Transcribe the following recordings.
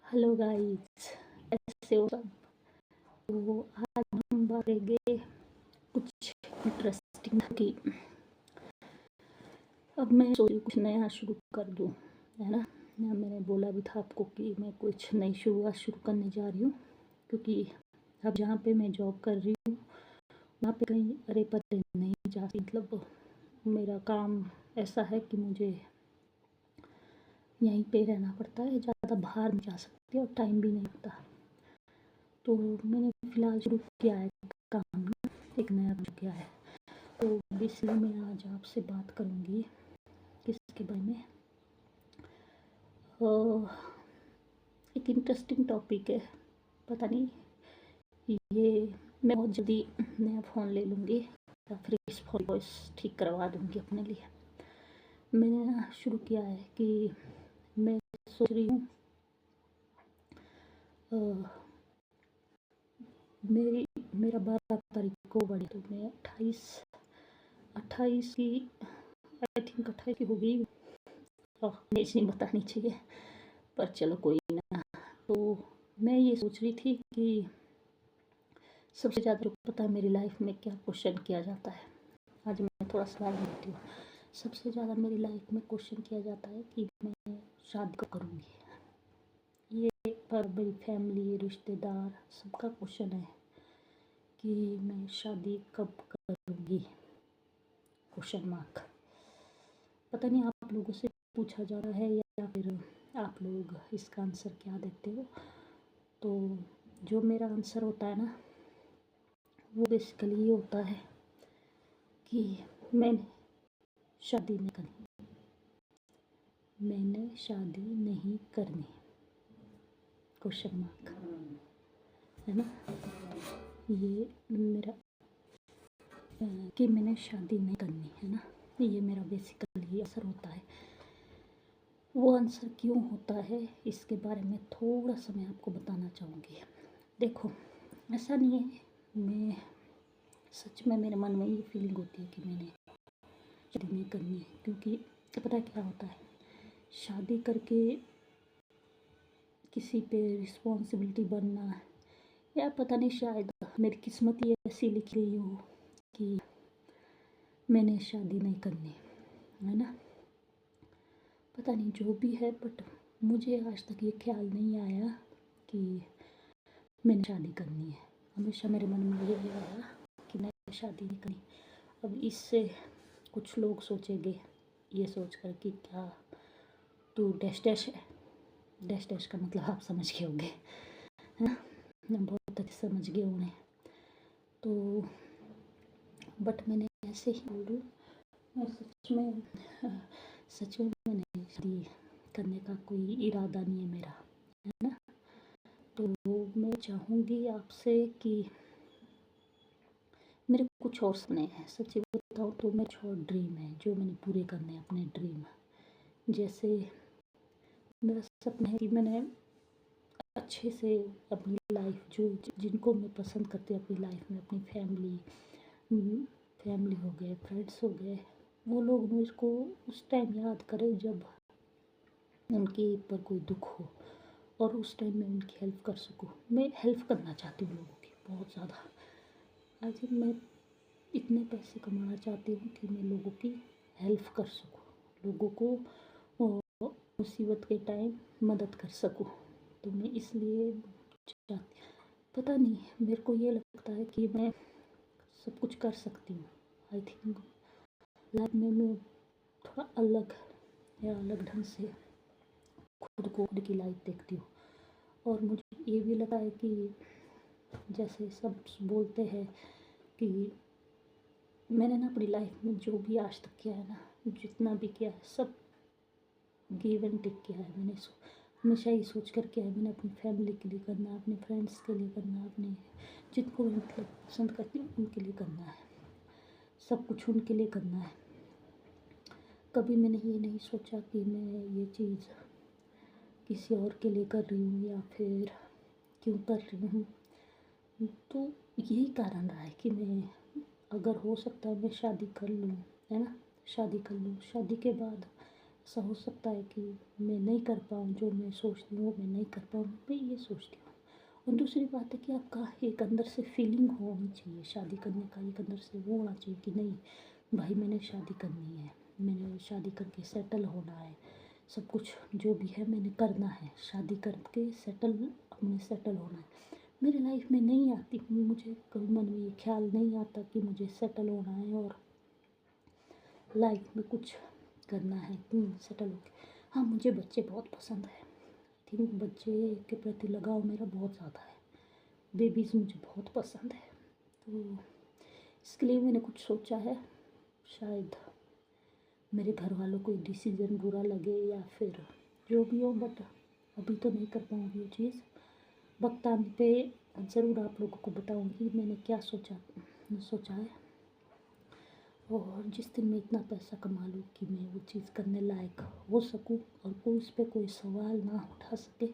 Hello guys, कैसे हो सब। तो आज हम बात करेंगे कुछ इंटरेस्टिंग की। अब मैं सोची कुछ नया शुरू कर दूं, है ना। मैंने बोला भी था आपको कि मैं कुछ नई शुरुआत शुरू करने जा रही हूँ, क्योंकि अब जहाँ पे मैं जॉब कर रही हूँ वहाँ पे कहीं अरे परे नहीं जा सकती। मतलब मेरा काम ऐसा है कि मुझे यहीं पे रहना पड़ता है, ज़्यादा बाहर नहीं जा सकती और टाइम भी नहीं होता। तो मैंने फ़िलहाल शुरू किया है काम ना, एक नया शुरू किया है। तो इसलिए मैं आज आपसे बात करूँगी किसके बारे में। एक इंटरेस्टिंग टॉपिक है, पता नहीं ये मैं बहुत जल्दी नया फ़ोन ले लूँगी या फिर इस फ़ोन वॉइस ठीक करवा दूँगी अपने लिए। मैंने ना शुरू किया है कि मैं सोच रही हूँ मेरा 12 तारीख को बर्थडे, तो मैं 28 की आई थिंक 28 की होगी। एज नहीं बतानी चाहिए, पर चलो कोई ना। तो मैं ये सोच रही थी कि सबसे ज़्यादा पता है मेरी लाइफ में क्या क्वेश्चन किया जाता है। आज मैं थोड़ा सवाल लेती हूँ। सबसे ज़्यादा मेरी लाइफ में क्वेश्चन किया जाता है कि मैं शादी कब करूँगी। ये पर मेरी फैमिली, रिश्तेदार सबका क्वेश्चन है कि मैं शादी कब करूँगी, क्वेश्चन मार्क। पता नहीं आप लोगों से पूछा जा रहा है या फिर आप लोग इसका आंसर क्या देते हो। तो जो मेरा आंसर होता है ना, वो बेसिकली ये होता है कि मैंने शादी नहीं करनी, मैंने शादी नहीं करनी, क्वेश्चन मार्क, है ना। ये मेरा कि मैंने शादी नहीं करनी, है ना। ये मेरा बेसिकली आंसर होता है। वो आंसर क्यों होता है इसके बारे में थोड़ा सा मैं आपको बताना चाहूँगी। देखो, ऐसा नहीं है, मैं सच में मेरे मन में ये फीलिंग होती है कि मैंने शादी नहीं करनी है, क्योंकि पता क्या होता है, शादी करके किसी पे रिस्पॉन्सिबिलिटी बनना, या पता नहीं शायद मेरी किस्मत ही ऐसी लिखी गई हो कि मैंने शादी नहीं करनी, है ना। पता नहीं जो भी है, बट मुझे आज तक ये ख्याल नहीं आया कि मैंने शादी करनी है। हमेशा मेरे मन में ये आया कि मैंने शादी नहीं करनी। अब इससे कुछ लोग सोचेंगे ये सोच कर कि क्या तू डैश डैश है। डैश डैश का मतलब आप समझ गए होंगे, है ना, बहुत अच्छे समझ गए उन्हें। तो बट मैंने ऐसे ही बोलूँ, मैं सच में मैंने शादी करने का कोई इरादा नहीं है मेरा, है ना। तो मैं चाहूँगी आपसे कि मेरे कुछ और सपने हैं, सच्ची बताऊँ तो मेरे कुछ और ड्रीम है जो मैंने पूरे करने हैं, अपने ड्रीम। जैसे मेरा सपना है कि मैंने अच्छे से अपनी लाइफ, जो जिनको मैं पसंद करती हूँ अपनी लाइफ में, अपनी फैमिली हो गए, फ्रेंड्स हो गए, वो लोग मेरे को उस टाइम याद करें जब उनके ऊपर कोई दुख हो, और उस टाइम मैं उनकी हेल्प कर सकूँ। मैं हेल्प करना चाहती हूँ लोगों की बहुत ज़्यादा। आज मैं इतने पैसे कमाना चाहती हूँ कि मैं लोगों की हेल्प कर सकूँ, लोगों को मुसीबत के टाइम मदद कर सकूँ। तो मैं इसलिए चाहती, पता नहीं मेरे को ये लगता है कि मैं सब कुछ कर सकती हूँ। आई थिंक लाइफ में मैं थोड़ा अलग या अलग ढंग से खुद की लाइफ देखती हूँ। और मुझे ये भी लगता है कि जैसे सब बोलते हैं कि मैंने ना अपनी लाइफ में जो भी आज तक किया है ना, जितना भी किया है, सब गिव एंड टेक किया है। मैंने हमेशा ये सोच कर किया है, मैंने अपनी फैमिली के लिए करना है, अपने फ्रेंड्स के लिए करना है, अपने जिनको मैं मतलब पसंद करती हूँ उनके लिए करना है, सब कुछ उनके लिए करना है। कभी मैंने ये नहीं सोचा कि मैं ये चीज़ किसी और के लिए कर रही हूँ या फिर क्यों कर रही हूँ। तो यही कारण रहा है कि मैं, अगर हो सकता है मैं शादी कर लूँ, है ना, शादी कर लूँ, शादी के बाद ऐसा हो सकता है कि मैं नहीं कर पाऊँ, जो मैं सोचती हूँ मैं नहीं कर पाऊँ, मैं ये सोचती हूँ। और दूसरी बात है कि आपका एक अंदर से फीलिंग होनी चाहिए शादी करने का, एक अंदर से वो होना चाहिए कि नहीं भाई मैंने शादी करनी है, मैंने शादी करके सेटल होना है, सब कुछ जो भी है मैंने करना है, शादी करके अपने सेटल होना है। मेरी लाइफ में नहीं आती, मुझे कभी मन में ये ख्याल नहीं आता कि मुझे सेटल होना है और लाइफ में कुछ करना है सेटल होके। हाँ, मुझे बच्चे बहुत पसंद है, थिंक बच्चे के प्रति लगाव मेरा बहुत ज़्यादा है, बेबीज़ मुझे बहुत पसंद है। तो इसके लिए मैंने कुछ सोचा है, शायद मेरे घर वालों को डिसीज़न बुरा लगे या फिर जो भी हो, बट अभी तो नहीं कर पाऊँगी वो चीज़। वक्त आने पे ज़रूर आप लोगों को बताऊँगी मैंने क्या सोचा है। और जिस दिन मैं इतना पैसा कमा लूँ कि मैं वो चीज़ करने लायक हो सकूँ और कोई उस पर कोई सवाल ना उठा सके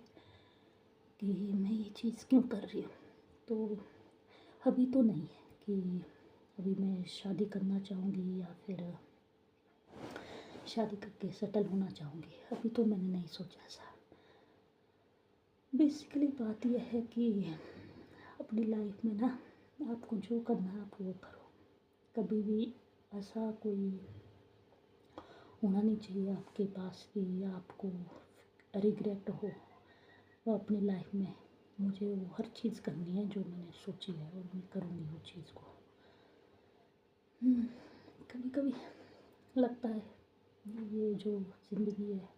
कि मैं ये चीज़ क्यों कर रही हूँ, तो अभी तो नहीं है कि अभी मैं शादी करना चाहूँगी या फिर शादी करके सेटल होना चाहूँगी, अभी तो मैंने नहीं सोचा ऐसा। बेसिकली बात यह है कि अपनी लाइफ में ना आपको जो करना है आप वो करो, कभी भी ऐसा कोई होना नहीं चाहिए आपके पास कि आपको रिग्रेट हो। और अपनी लाइफ में मुझे वो हर चीज़ करनी है जो मैंने सोची है और मैं करूँगी वो चीज़ को। कभी कभी लगता है ये जो ज़िंदगी है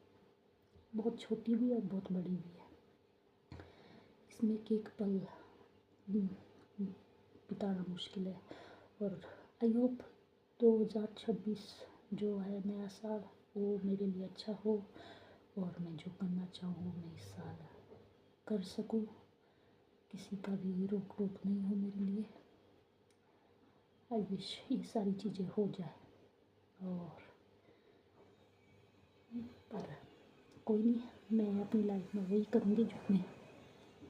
बहुत छोटी भी है और बहुत बड़ी भी है, इसमें एक पल बिताना मुश्किल है। और आई होप 2026 जो है नया साल वो मेरे लिए अच्छा हो और मैं जो करना चाहूँ मैं इस साल कर सकूँ, किसी का भी रोक टोक नहीं हो मेरे लिए। आई विश ये सारी चीज़ें हो जाए, और पर कोई नहीं, मैं अपनी लाइफ में वही करूँगी जो मैं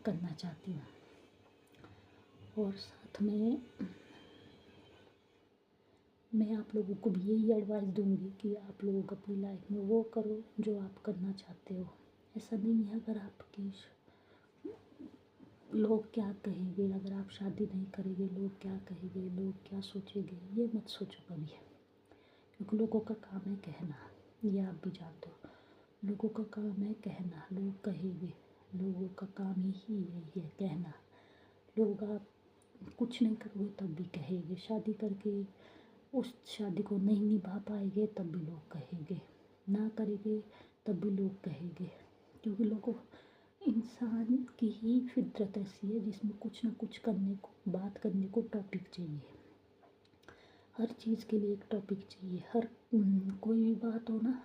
करना चाहती हूँ। और साथ में मैं आप लोगों को भी यही एडवाइस दूंगी कि आप लोग अपनी लाइफ में वो करो जो आप करना चाहते हो। ऐसा नहीं है अगर आपकी लोग क्या कहेंगे, अगर आप शादी नहीं करेंगे लोग क्या कहेंगे, लोग क्या सोचेंगे, ये मत सोचो कभी, क्योंकि लोगों का काम है कहना, ये आप भी जानते हो। लोगों का काम है कहना, लोग कहेंगे, लोगों का काम ही यही है कहना। लोग आप कुछ नहीं करोगे तब भी कहेंगे, शादी करके उस शादी को नहीं निभा पाएंगे तब भी लोग कहेंगे, ना करेंगे तब भी लोग कहेंगे, क्योंकि लोगों इंसान की ही फितरत ऐसी है जिसमें कुछ ना कुछ करने को, बात करने को टॉपिक चाहिए। हर चीज़ के लिए एक टॉपिक चाहिए, कोई भी बात हो ना,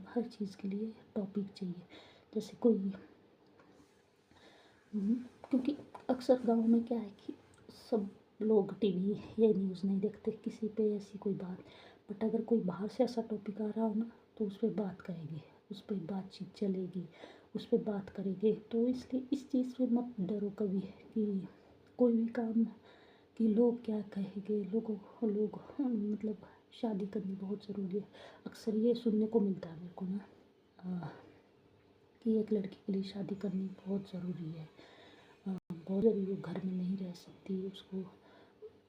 हर चीज़ के लिए टॉपिक चाहिए। जैसे कोई क्योंकि अक्सर गांव में क्या है कि सब लोग टीवी या न्यूज़ नहीं देखते किसी पे ऐसी कोई बात, बट अगर कोई बाहर से ऐसा टॉपिक आ रहा हो ना तो उस पर बात करेंगे, उस पर बातचीत चलेगी, उस पर बात करेंगे। तो इसलिए इस चीज़ से मत डरो कभी कि कोई भी काम कि लोग क्या कहेंगे, लोग मतलब शादी करनी बहुत ज़रूरी है। अक्सर ये सुनने को मिलता है मेरे को ना कि एक लड़की के लिए शादी करनी बहुत ज़रूरी है, बहुत ज़रूरी, वो घर में नहीं रह सकती उसको।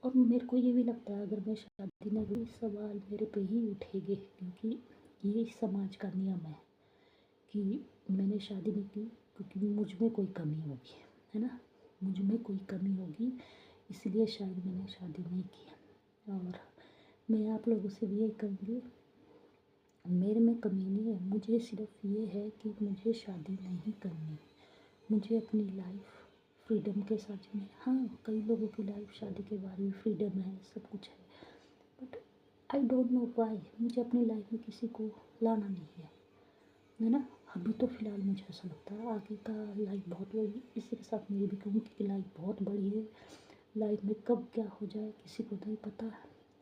और मेरे को ये भी लगता है अगर मैं शादी न करूँ सवाल मेरे पे ही उठेंगे, क्योंकि ये समाज का नियम है कि मैंने शादी नहीं की क्योंकि मुझ में कोई कमी होगी, है ना, मुझ में कोई कमी होगी, इसलिए शायद मैंने शादी नहीं की। और मैं आप लोगों से भी यही कहूँगी, मेरे में कमी नहीं है, मुझे सिर्फ ये है कि मुझे शादी नहीं करनी, मुझे अपनी लाइफ फ्रीडम के साथ जीनी। हाँ, कई लोगों की लाइफ शादी के बाद भी फ्रीडम है, सब कुछ है, but I don't know why मुझे अपनी लाइफ में किसी को लाना नहीं है ना। अभी तो फ़िलहाल मुझे ऐसा लगता है आगे का लाइफ बहुत बड़ी, इसी के साथ मैं ये भी कहूँगी कि लाइफ बहुत बड़ी है, लाइफ में कब क्या हो जाए किसी को नहीं पता,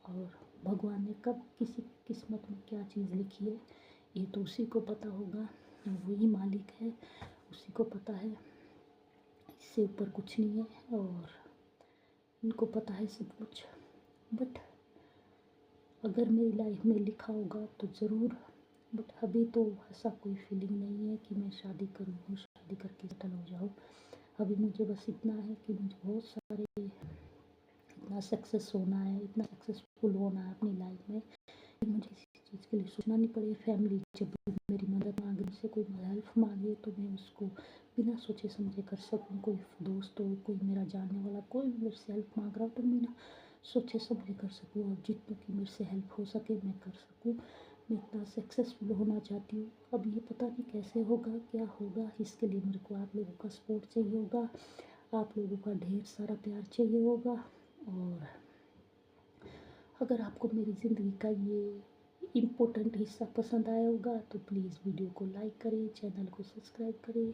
और भगवान ने कब किसी किस्मत में क्या चीज़ लिखी है ये तो उसी को पता होगा, वही मालिक है, उसी को पता है, इससे ऊपर कुछ नहीं है, और इनको पता है सब कुछ। बट अगर मेरी लाइफ में लिखा होगा तो ज़रूर बट अभी तो ऐसा कोई फीलिंग नहीं है कि मैं शादी करूँ, शादी करके सेटल हो जाऊँ। अभी मुझे बस इतना है कि मुझे बहुत सारे इतना सक्सेस होना है, इतना सक्सेसफुल होना है अपनी लाइफ में कि मुझे किसी चीज़ के लिए सोचना नहीं पड़े। फैमिली जब भी मेरी मदद मांगे, मुझसे कोई हेल्प मांगे तो मैं उसको बिना सोचे समझे कर सकूँ। कोई दोस्त हो, कोई मेरा जानने वाला, कोई भी मेरे से हेल्प मांग रहा हो तो बिना सोचे समझे कर सकूँ, और जितनों की मेरे से हेल्प हो सके मैं कर सकूँ। मैं इतना सक्सेसफुल होना चाहती हूँ। अब ये पता नहीं कैसे होगा, क्या होगा, इसके लिए मेरे को आप लोगों का सपोर्ट चाहिए होगा, आप लोगों का ढेर सारा प्यार चाहिए होगा। और अगर आपको मेरी ज़िंदगी का ये इम्पोर्टेंट हिस्सा पसंद आया होगा तो प्लीज़ वीडियो को लाइक करें, चैनल को सब्सक्राइब करें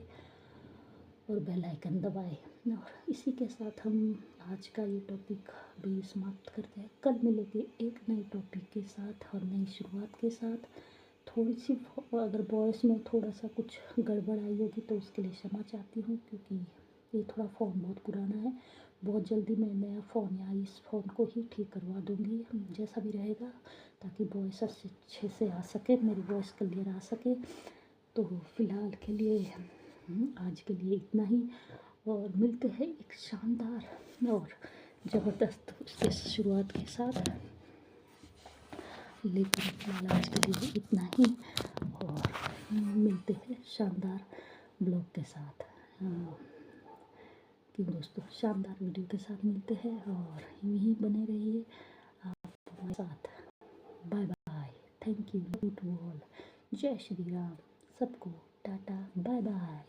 और बेल आइकन दबाएं। और इसी के साथ हम आज का ये टॉपिक भी समाप्त करते हैं। कल मिलेंगे एक नए टॉपिक के साथ और नई शुरुआत के साथ। थोड़ी सी अगर वॉइस में थोड़ा सा कुछ गड़बड़ आई होगी तो उसके लिए क्षमा चाहती हूँ, क्योंकि ये थोड़ा फ़ोन बहुत पुराना है। बहुत जल्दी मैं नया फ़ोन या इस फ़ोन को ही ठीक करवा दूँगी, जैसा भी रहेगा, ताकि वॉइस अच्छे से आ सके, मेरी वॉइस क्लियर आ सके। तो फ़िलहाल के लिए आज के लिए इतना ही, और मिलते हैं एक शानदार और ज़बरदस्त उसके शुरुआत के साथ। लेकिन फिलहाल आज के लिए इतना ही, और मिलते हैं शानदार ब्लॉग के साथ। कि दोस्तों शानदार वीडियो के साथ मिलते हैं, और यहीं बने रहिए आप हमारे साथ। Bye bye, thank you to all, जय श्री राम, सबको टाटा बाय बाय।